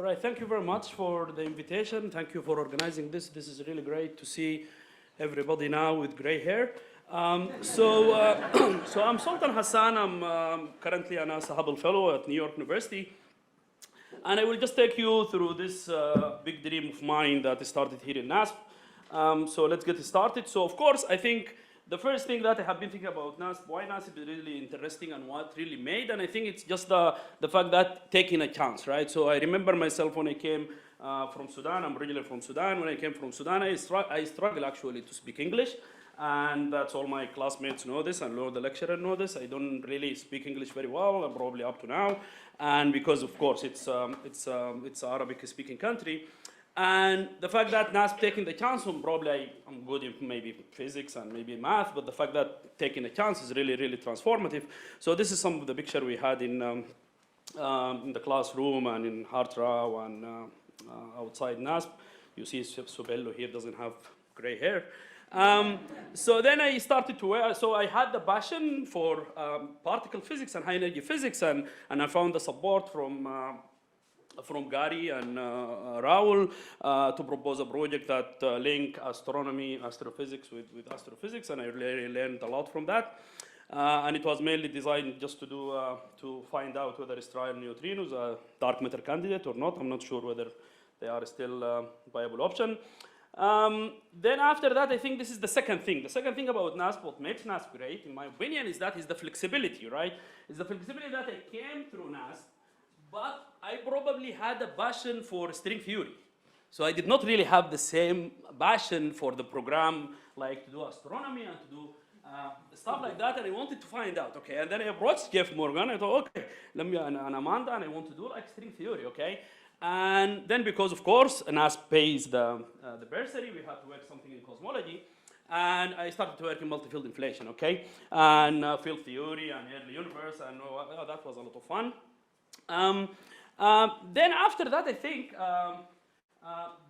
All right, thank you very much for the invitation. Thank you for organizing this. This is really great to see everybody now with gray hair. So I'm Sultan Hassan. I'm currently a NASA Hubble Fellow at New York University. And I will just take you through this big dream of mine that started here in NASSP. So let's get started. So of course, I think the first thing that I have been thinking about NASSP, why NASSP is really interesting and what really made, and I think it's just the fact that taking a chance, right? So I remember myself when I came from Sudan. I'm originally from Sudan. When I came from Sudan, I struggled actually to speak English. And that's all my classmates know this, and all the lecturer know this. I don't really speak English very well, probably up to now. And because, of course, it's an Arabic-speaking country. And the fact that NASSP taking the chance, probably I'm good in maybe physics and maybe math, but the fact that taking a chance is really, really transformative. So this is some of the picture we had in the classroom and in Hartrau and outside NASSP. You see Sobello here doesn't have gray hair. So then I started to wear, so I had the passion for particle physics and high energy physics, and I found the support from Gary and Raul to propose a project that link astronomy, astrophysics with astrophysics, and I really learned a lot from that. And it was mainly designed just to find out whether stellar neutrinos are dark matter candidate or not. I'm not sure whether they are still a viable option. Then after that, I think this is the second thing. The second thing about NASSP, what makes NASSP great, in my opinion, is the flexibility, right? It's the flexibility that I came through NASSP, but I probably had a passion for string theory. So I did not really have the same passion for the program, like to do astronomy and to do stuff like that, and I wanted to find out, okay? And then I approached Jeff Morgan, I thought, okay, let me, and Amanda, and I want to do like string theory, okay? And then because, of course, NASSP pays the bursary, we had to work something in cosmology, and I started to work in multi-field inflation, okay? And field theory and early universe, and that was a lot of fun. Then after that, I think,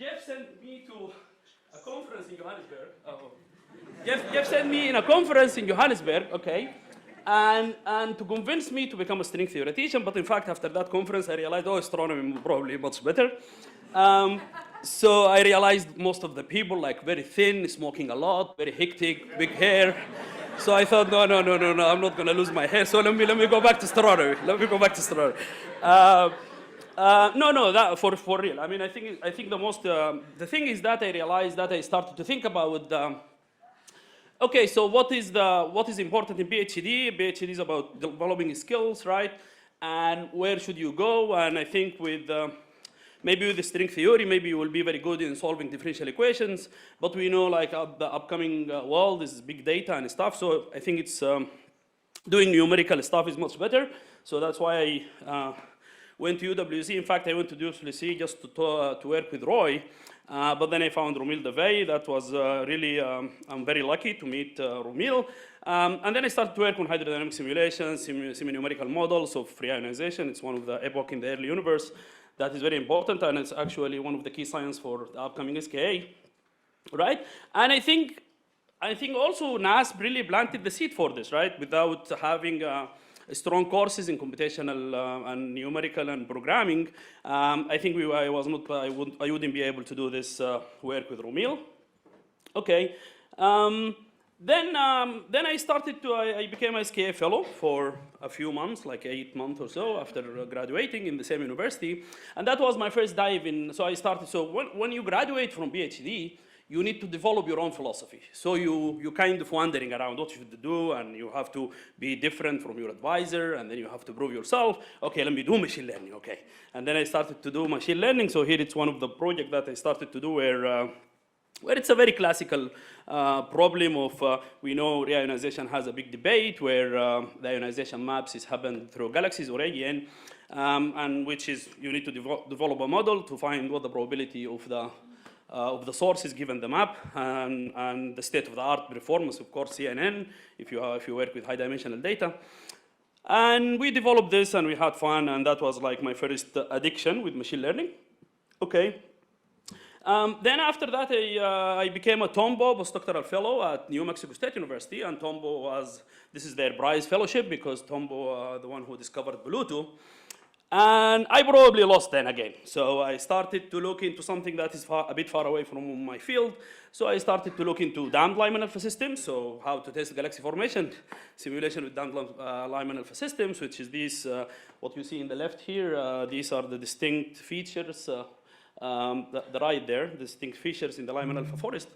Jeff sent me to a conference in Johannesburg. Jeff sent me in a conference in Johannesburg, okay? And to convince me to become a string theoretician, but in fact, after that conference, I realized, oh, astronomy is probably much better. So I realized most of the people, like very thin, smoking a lot, very hectic, big hair. So I thought, no, I'm not gonna lose my hair, so let me go back to astronomy. Let me go back to astronomy. No, that for real. I mean, I think the thing is that I realized that I started to think about okay, so what is important in PhD? PhD is about developing skills, right? And where should you go? And I think with maybe with the string theory, maybe you will be very good in solving differential equations. But we know, like, the upcoming world is big data and stuff. So I think it's doing numerical stuff is much better. So that's why I went to UWC. In fact, I went to UWC just to work with Roy. But then I found Romil Devey. That was really, I'm very lucky to meet Romil. And then I started to work on hydrodynamic simulations, semi-numerical models of free ionization. It's one of the epoch in the early universe that is very important, and it's actually one of the key science for the upcoming SKA, right? And I think also NASSP really planted the seed for this, right? Without having strong courses in computational and numerical and programming, I think I wouldn't be able to do this work with Romil. Okay. Then I became a SKA fellow for a few months, like 8 months or so after graduating in the same university. And that was my first dive in, so I started, so when you graduate from PhD, you need to develop your own philosophy. So you kind of wandering around what you should do, and you have to be different from your advisor, and then you have to prove yourself. Okay, let me do machine learning, okay. And then I started to do machine learning. So here it's one of the projects that I started to do where it's a very classical problem of, we know reionization has a big debate where the ionization maps is happened through galaxies or AGN, and which is, you need to develop a model to find what the probability of the sources given the map, and the state-of-the-art performance, of course, CNN, if you work with high-dimensional data. And we developed this, and we had fun, and that was like my first addiction with machine learning. Okay. Then after that, I became a Tombaugh postdoctoral fellow at New Mexico State University, and Tombaugh this is their prize fellowship because Tombaugh, the one who discovered Bluetooth. And I probably lost then again. So I started to look into something that is a bit far away from my field. So I started to look into damped Lyman alpha systems, so how to test galaxy formation simulation with damped Lyman alpha systems, which is these, what you see in the left here. These are the distinct features, the right there, distinct features in the Lyman alpha forest.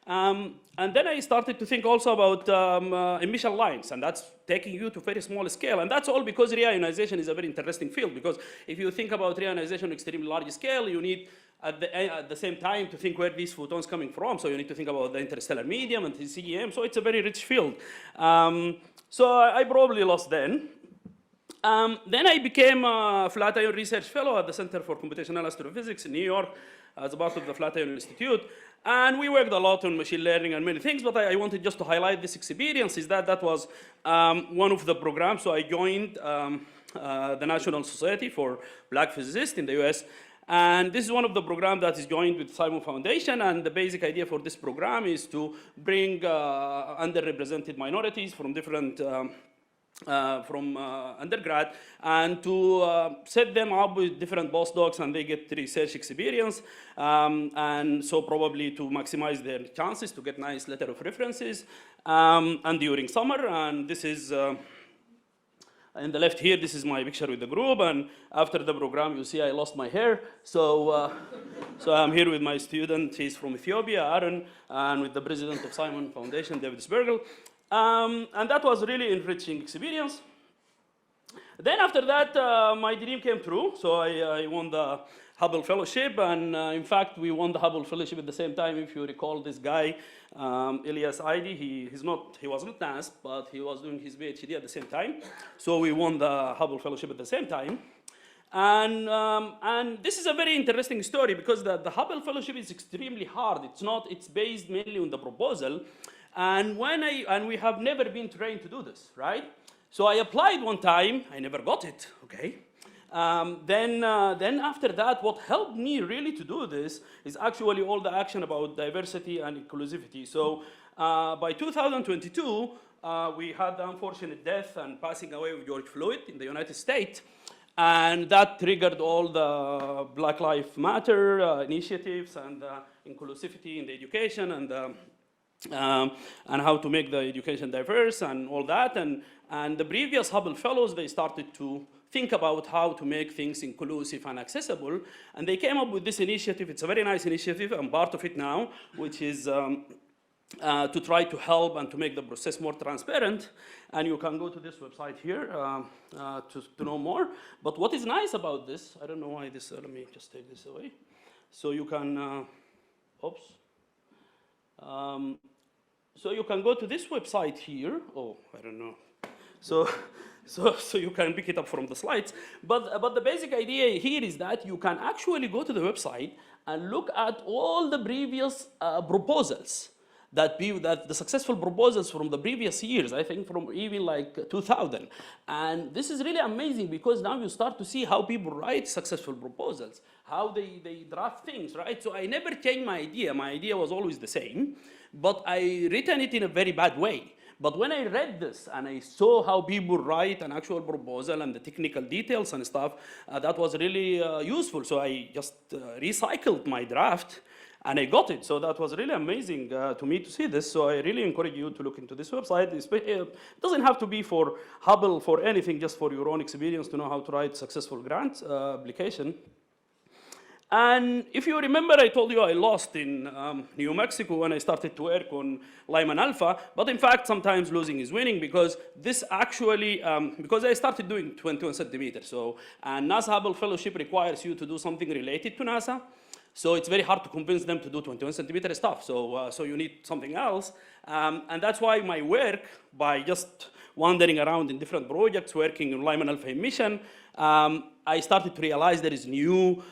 And then I started to think also about emission lines, and that's taking you to very small scale. And that's all because reionization is a very interesting field, because if you think about reionization on extremely large scale, you need at the same time to think where these photons coming from. So you need to think about the interstellar medium and the CEM. So it's a very rich field. So I probably lost then. Then I became a Flatiron Research Fellow at the Center for Computational Astrophysics in New York as a part of the Flatiron Institute. And we worked a lot on machine learning and many things, but I wanted just to highlight this experience, is that that was one of the programs. So I joined the National Society for Black Physicists in the US. And this is one of the programs that is joined with Simon Foundation. And the basic idea for this program is to bring underrepresented minorities from different undergrad, and to set them up with different postdocs, and they get research experience, and so probably to maximize their chances to get nice letter of references, and during summer. And this is in the left here, this is my picture with the group, and after the program, you see I lost my hair. So, so I'm here with my student. He's from Ethiopia, Aaron, and with the president of Simon Foundation, David Spergel. And that was a really enriching experience. Then after that, my dream came true. So I won the Hubble Fellowship, and in fact, we won the Hubble Fellowship at the same time. If you recall this guy, Elias Aidi, he was not NASSP, but he was doing his PhD at the same time. So we won the Hubble Fellowship at the same time. And this is a very interesting story, because the Hubble Fellowship is extremely hard. It's based mainly on the proposal. And we have never been trained to do this, right? So I applied one time, I never got it, okay? Then after that, what helped me really to do this is actually all the action about diversity and inclusivity. So by 2022, we had the unfortunate death and passing away of George Floyd in the United States. And that triggered all the Black Lives Matter initiatives and inclusivity in the education, and how to make the education diverse and all that. And the previous Hubble Fellows, they started to think about how to make things inclusive and accessible. And they came up with this initiative. It's a very nice initiative. I'm part of it now, which is to try to help and to make the process more transparent. And you can go to this website here to know more. But what is nice about this, I don't know why this, let me just take this away. So you can, oops. So you can go to this website here. Oh, I don't know. So you can pick it up from the slides. But the basic idea here is that you can actually go to the website and look at all the previous proposals, that the successful proposals from the previous years, I think from even like 2000. And this is really amazing, because now you start to see how people write successful proposals, how they draft things, right? So I never changed my idea. My idea was always the same, but I written it in a very bad way. But when I read this and I saw how people write an actual proposal and the technical details and stuff, that was really useful. So I just recycled my draft, and I got it. So that was really amazing to me to see this. So I really encourage you to look into this website. It doesn't have to be for Hubble, for anything, just for your own experience to know how to write successful grant application. And if you remember, I told you I lost in New Mexico when I started to work on Lyman alpha. But in fact, sometimes losing is winning, because this actually, because I started doing 21 centimeters. So, and NASA Hubble Fellowship requires you to do something related to NASA. So it's very hard to convince them to do 21 centimeter stuff. So, so you need something else. And that's why my work, by just wandering around in different projects, working on Lyman alpha emission, I started to realize there is new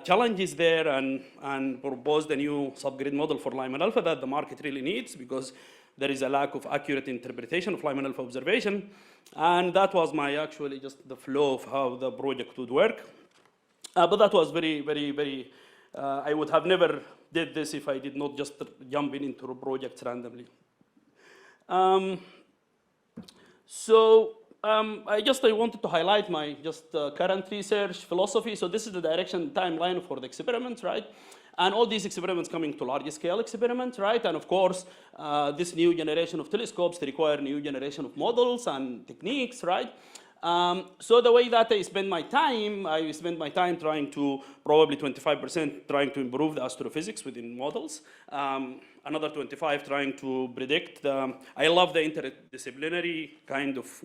challenges there, and proposed a new subgrid model for Lyman alpha that the market really needs, because there is a lack of accurate interpretation of Lyman alpha observation. And that was actually just the flow of how the project would work. But that was very, very, very, I would have never did this if I did not just jump into projects randomly. So I wanted to highlight my current research philosophy. So this is the direction timeline for the experiments, right? And all these experiments coming to large scale experiments, right? And of course, this new generation of telescopes, they require new generation of models and techniques, right? So the way that I spend my time trying to, probably 25% trying to improve the astrophysics within models. Another 25 trying to predict. I love the interdisciplinary kind of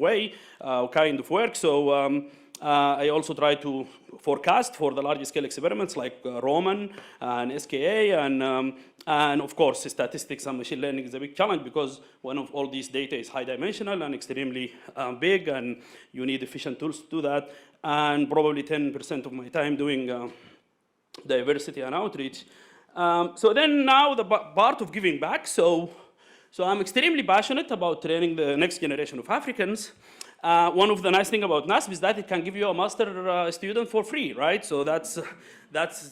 work. So I also try to forecast for the large scale experiments like Roman and SKA, and of course statistics and machine learning is a big challenge because one of all these data is high dimensional and extremely big, and you need efficient tools to do that. And probably 10% of my time doing diversity and outreach. So then now the part of giving back. So I'm extremely passionate about training the next generation of Africans. One of the nice things about NASSP is that it can give you a master student for free, right? So that's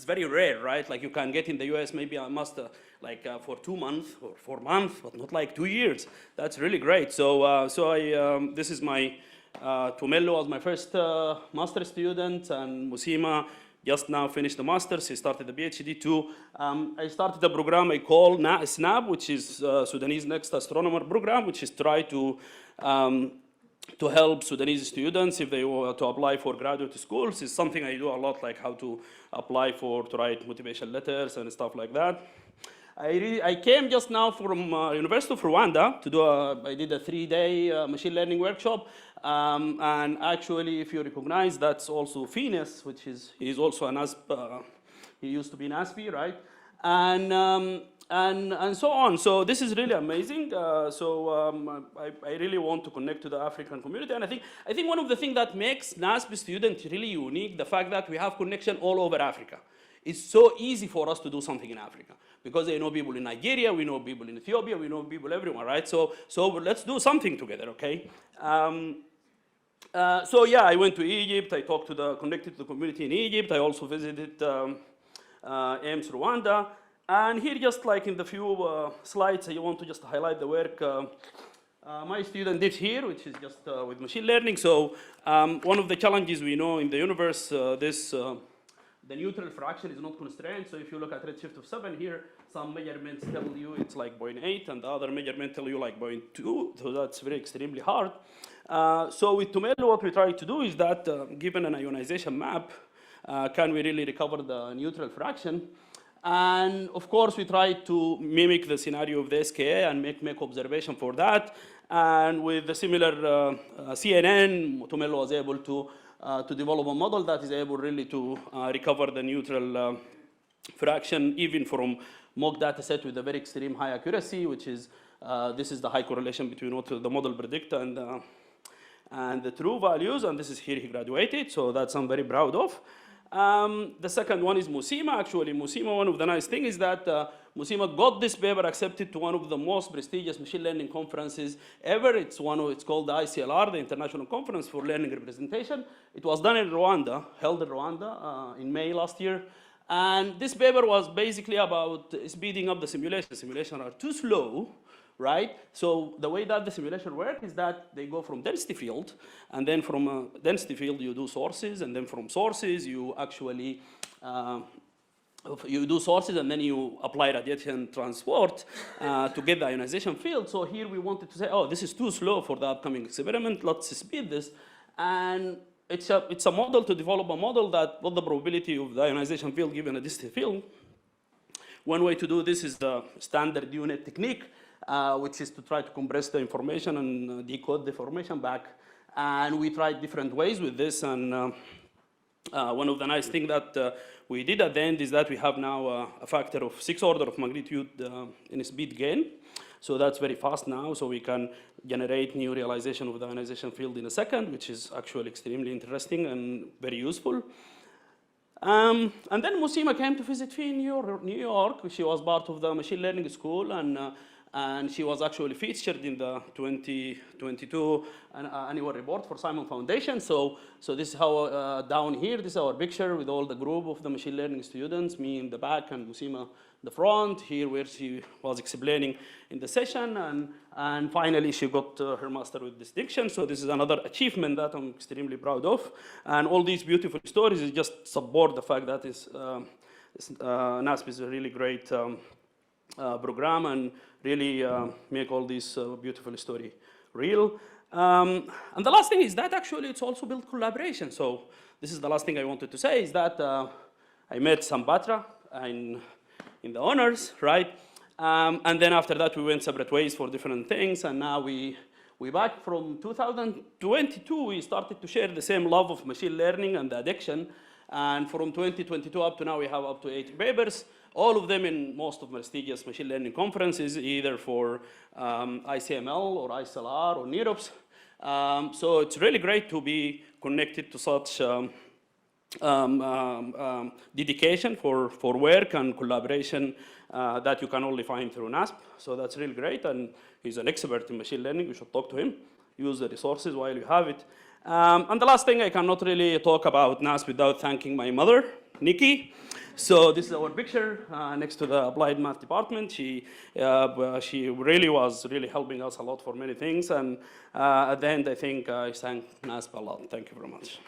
very rare, right? Like you can get in the US maybe a master like for 2 months or 4 months, but not like 2 years. That's really great. So this is my, Tumelo was my first master student, and Musima just now finished the master's. He started the PhD too. I started a program I call SNAP, which is Sudanese Next Astronomer Program, which is try to help Sudanese students if they want to apply for graduate schools. It's something I do a lot, like how to apply to write motivation letters and stuff like that. I came just now from University of Rwanda to do I did a 3-day machine learning workshop. And actually, if you recognize, that's also Phineas, which he's also a NASSP, he used to be NASSP, right? And so on. So this is really amazing. I really want to connect to the African community. And I think one of the things that makes NASSP students really unique, the fact that we have connection all over Africa. It's so easy for us to do something in Africa because I know people in Nigeria, we know people in Ethiopia, we know people everywhere, right? So let's do something together, okay? So yeah, I went to Egypt. I connected to the community in Egypt. I also visited AIMS Rwanda. And here, just like in the few slides, I want to just highlight the work my student did here, which is just with machine learning. So one of the challenges we know in the universe, the neutral fraction is not constrained. So if you look at redshift of 7 here, some measurements tell you it's like 0.8, and the other measurement tell you like 0.2. So that's very extremely hard. So with Tumelo, what we try to do is that given an ionization map, can we really recover the neutral fraction? And of course, we try to mimic the scenario of the SKA and make observation for that. And with the similar CNN, Tumelo was able to develop a model that is able really to recover the neutral fraction, even from mock data set with a very extreme high accuracy, which is, this is the high correlation between what the model predict and the true values. And this is here he graduated, so that's I'm very proud of. The second one is Musima. Actually, Musima, one of the nice things is that Musima got this paper accepted to one of the most prestigious machine learning conferences ever. It's called the ICLR, the International Conference for Learning Representation. It was done in Rwanda, held in Rwanda in May last year. And this paper was basically about speeding up the simulation. Simulations are too slow, right? So the way that the simulation works is that they go from density field, and then from density field you do sources, and then from sources you actually you do sources, and then you apply radiation transport to get the ionization field. So here we wanted to say, oh, this is too slow for the upcoming experiment. Let's speed this, and it's a model to develop a model that what the probability of the ionization field given a density field. One way to do this is the standard unit technique, which is to try to compress the information and decode the information back. And we tried different ways with this. And one of the nice things that we did at the end is that we have now a factor of 6 order of magnitude in speed gain. So that's very fast now. So we can generate new realization of the ionization field in a second, which is actually extremely interesting and very useful. And then Musima came to visit me in New York. She was part of the machine learning school, and and she was actually featured in the 2022 annual report for Simon Foundation. So this is how, down here, this is our picture with all the group of the machine learning students, me in the back and Usima in the front, here where she was explaining in the session, and finally she got her master with distinction. So this is another achievement that I'm extremely proud of. And all these beautiful stories just support the fact that NASSP is a really great program and really make all these beautiful story real. And the last thing is that actually it's also built collaboration. So this is the last thing I wanted to say is that I met Sam Batra in the honors, right? And then after that we went separate ways for different things, and now we back from 2022 we started to share the same love of machine learning and the addiction, and from 2022 up to now we have up to 80 papers, all of them in most of prestigious machine learning conferences, either for ICML or ISLR or NeurOps. So it's really great to be connected to such dedication for work and collaboration that you can only find through NASSP. So that's really great, and he's an expert in machine learning. You should talk to him. Use the resources while you have it. And the last thing, I cannot really talk about NASSP without thanking my mother, Nikki. So this is our picture next to the applied math department. She really was helping us a lot for many things, and at the end I think I thank NASSP a lot. Thank you very much.